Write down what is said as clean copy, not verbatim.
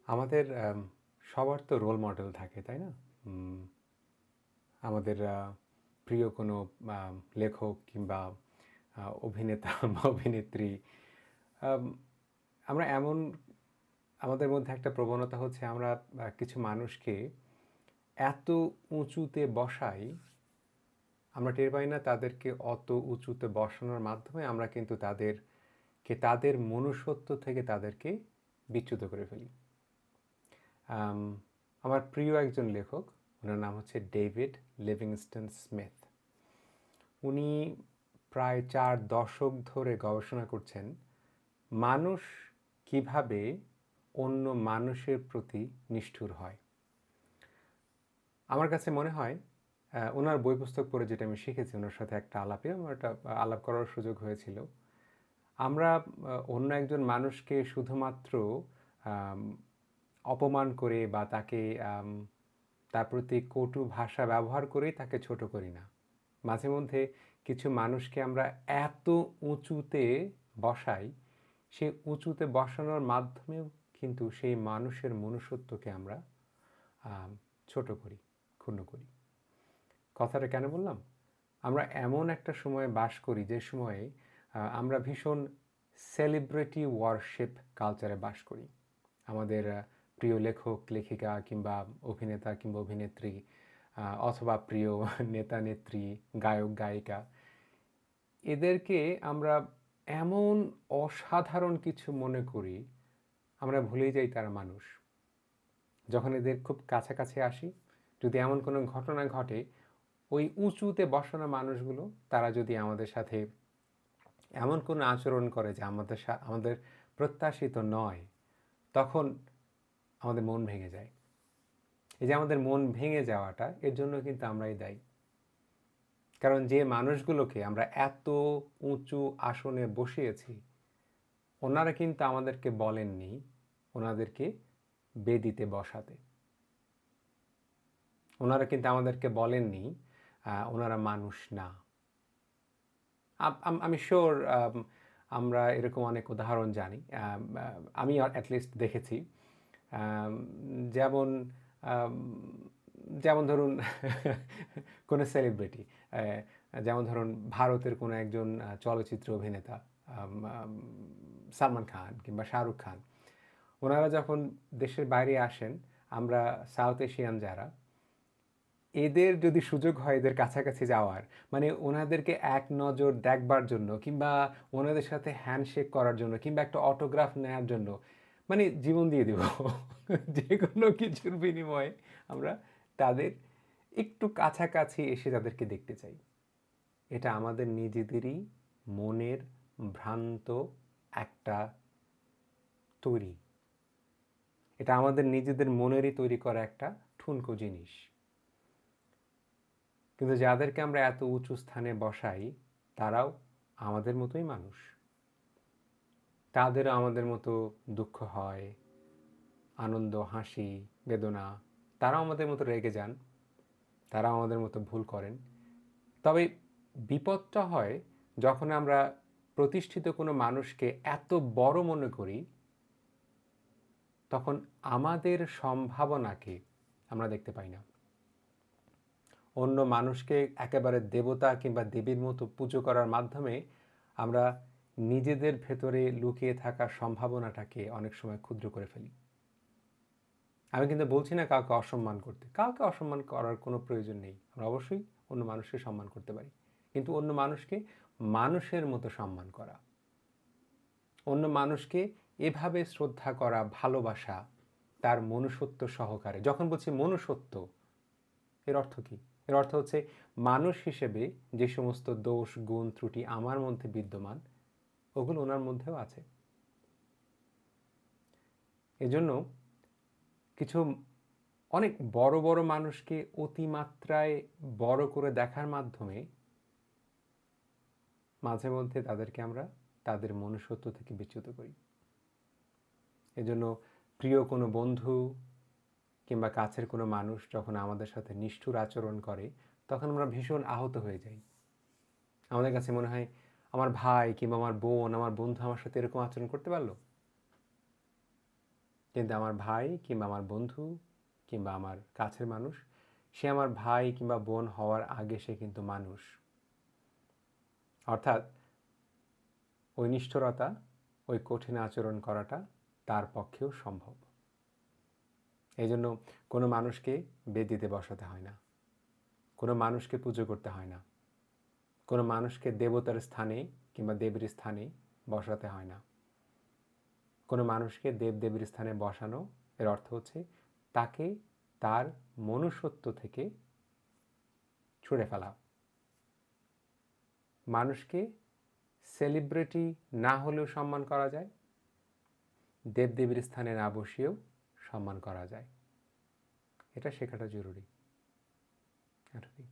আমাদের সবার তো রোল মডেল থাকে, তাই না? আমাদের প্রিয় কোনো লেখক কিংবা অভিনেতা বা অভিনেত্রী। আম, আমরা আমাদের মধ্যে একটা প্রবণতা হচ্ছে আমরা কিছু মানুষকে এত উঁচুতে বসাই, আমরা টের পাই না তাদেরকে অত উঁচুতে বসানোর মাধ্যমে আমরা কিন্তু তাদের মনুষ্যত্ব থেকে তাদেরকে বিচ্যুত করে ফেলি। আমার প্রিয় একজন লেখক, ওনার নাম হচ্ছে ডেভিড লিভিংস্টন স্মিথ। উনি প্রায় 4 দশক ধরে গবেষণা করছেন মানুষ কিভাবে অন্য মানুষের প্রতি নিষ্ঠুর হয়। আমার কাছে মনে হয় ওনার বই পুস্তক পড়ে যেটা আমি শিখেছি, ওনার সাথে আমার একটা আলাপ করার সুযোগ হয়েছিল। আমরা অন্য একজন মানুষকে শুধুমাত্র অপমান করে বা তার প্রতি কটু ভাষা ব্যবহার করেই তাকে ছোট করি না। মাঝে মধ্যে কিছু মানুষকে আমরা এত উঁচুতে বসাই, সেই উঁচুতে বসানোর মাধ্যমেও কিন্তু সেই মানুষের মনুষ্যত্বকে আমরা ছোট করি, ক্ষুণ্ণ করি। কথাটা কেন বললাম? আমরা এমন একটা সময়ে বাস করি যে সময়ে আমরা ভীষণ সেলিব্রিটি ওয়ারশিপ কালচারে বাস করি। আমাদের প্রিয় লেখক লেখিকা কিংবা অভিনেতা কিংবা অভিনেত্রী, অথবা প্রিয় নেতা নেত্রী, গায়ক গায়িকা, এদেরকে আমরা এমন অসাধারণ কিছু মনে করি, আমরা ভুলেই যাই তারা মানুষ। যখন এদের খুব কাছাকাছি আসি, যদি এমন কোনো ঘটনা ঘটে, ওই উঁচুতে বসানো মানুষগুলো তারা যদি আমাদের সাথে এমন কোনো আচরণ করে যে আমাদের প্রত্যাশিত নয়, তখন আমাদের মন ভেঙে যায়। এই যে আমাদের মন ভেঙে যাওয়াটা, এর জন্য কিন্তু আমরাই দায়ী। কারণ যে মানুষগুলোকে আমরা এত উঁচু আসনে বসিয়েছি, ওনারা কিন্তু আমাদেরকে বলেননি ওনাদেরকে বেদিতে বসাতে। ওনারা কিন্তু আমাদেরকে বলেননি ওনারা মানুষ না। আমি শিওর আমরা এরকম অনেক উদাহরণ জানি, আমি অ্যাটলিস্ট দেখেছি। যেমন যেমন ধরুন কোনো সেলিব্রিটি, যেমন ধরুন ভারতের কোনো একজন চলচ্চিত্র অভিনেতা, সালমান খান কিংবা শাহরুখ খান, ওনারা যখন দেশের বাইরে আসেন, আমরা সাউথ এশিয়ান যারা, এদের যদি সুযোগ হয় এদের কাছাকাছি যাওয়ার, মানে ওনাদেরকে এক নজর দেখবার জন্য কিংবা ওনাদের সাথে হ্যান্ডশেক করার জন্য কিংবা একটা অটোগ্রাফ নেওয়ার জন্য, মানে জীবন দিয়ে দেব। যে কোনো কিছুর বিনিময়ে আমরা তাদের একটু কাছাকাছি এসে তাদেরকে দেখতে চাই। এটা আমাদের নিজেদেরই মনের ভ্রান্ত একটা তৈরি, এটা আমাদের নিজেদের মনেরই তৈরি করা একটা ঠুনকো জিনিস। কিন্তু যাদেরকে আমরা এত উঁচু স্থানে বসাই, তারাও আমাদের মতোই মানুষ। তাদেরও আমাদের মতো দুঃখ হয়, আনন্দ, হাসি, বেদনা। তারাও আমাদের মতো রেগে যান, তারাও আমাদের মতো ভুল করেন। তবে বিপদটা হয় যখন আমরা প্রতিষ্ঠিত কোনো মানুষকে এত বড় মনে করি, তখন আমাদের সম্ভাবনাকে আমরা দেখতে পাই না। অন্য মানুষকে একেবারে দেবতা কিংবা দেবীর মতো পুজো করার মাধ্যমে আমরা নিজেদের ভেতরে লুকিয়ে থাকা সম্ভাবনাটাকে অনেক সময় ক্ষুদ্র করে ফেলি। আমি কিন্তু বলছি না কাউকে অসম্মান করতে, কাউকে অসম্মান করার কোনো প্রয়োজন নেই। আমরা অবশ্যই অন্য মানুষকে সম্মান করতে পারি, কিন্তু অন্য মানুষকে মানুষের মতো সম্মান করা, অন্য মানুষকে এভাবে শ্রদ্ধা করা, ভালোবাসা, তার মনুষ্যত্ব সহকারে। যখন বলছি মনুষ্যত্ব, এর অর্থ কী? এর অর্থ হচ্ছে মানুষ হিসেবে যে সমস্ত দোষ, গুণ, ত্রুটি আমার মধ্যে বিদ্যমান, ওগুলো ওনার মধ্যেও আছে। এজন্য কিছু অনেক বড় বড় মানুষকে অতিমাত্রায় বড় করে দেখার মাধ্যমে মাঝে মধ্যে তাদেরকে আমরা তাদের মনুষ্যত্ব থেকে বিচ্যুত করি। এজন্য প্রিয় কোনো বন্ধু কিংবা কাছের কোনো মানুষ যখন আমাদের সাথে নিষ্ঠুর আচরণ করে, তখন আমরা ভীষণ আহত হয়ে যাই। আমাদের কাছে মনে হয় আমার ভাই কিংবা আমার বোন, আমার বন্ধু আমার সাথে এরকম আচরণ করতে পারলো। কিন্তু আমার ভাই কিংবা আমার বন্ধু কিংবা আমার কাছের মানুষ, সে আমার ভাই কিংবা বোন হওয়ার আগে সে কিন্তু মানুষ। অর্থাৎ ওই নিষ্ঠুরতা, ওই কঠিন আচরণ করাটা তার পক্ষেও সম্ভব। এই জন্য কোনো মানুষকে বেদিতে বসাতে হয় না, কোনো মানুষকে পুজো করতে হয় না, কোনো মানুষকে দেবতার স্থানে কিংবা দেবীর স্থানে বসাতে হয় না। কোনো মানুষকে দেবদেবীর স্থানে বসানো এর অর্থ হচ্ছে তাকে তার মনুষ্যত্ব থেকে ছুঁড়ে ফেলা। মানুষকে সেলিব্রিটি না হলেও সম্মান করা যায়, দেবদেবীর স্থানে না বসিয়েও সম্মান করা যায়। এটা শেখাটা জরুরি। এটুকুই।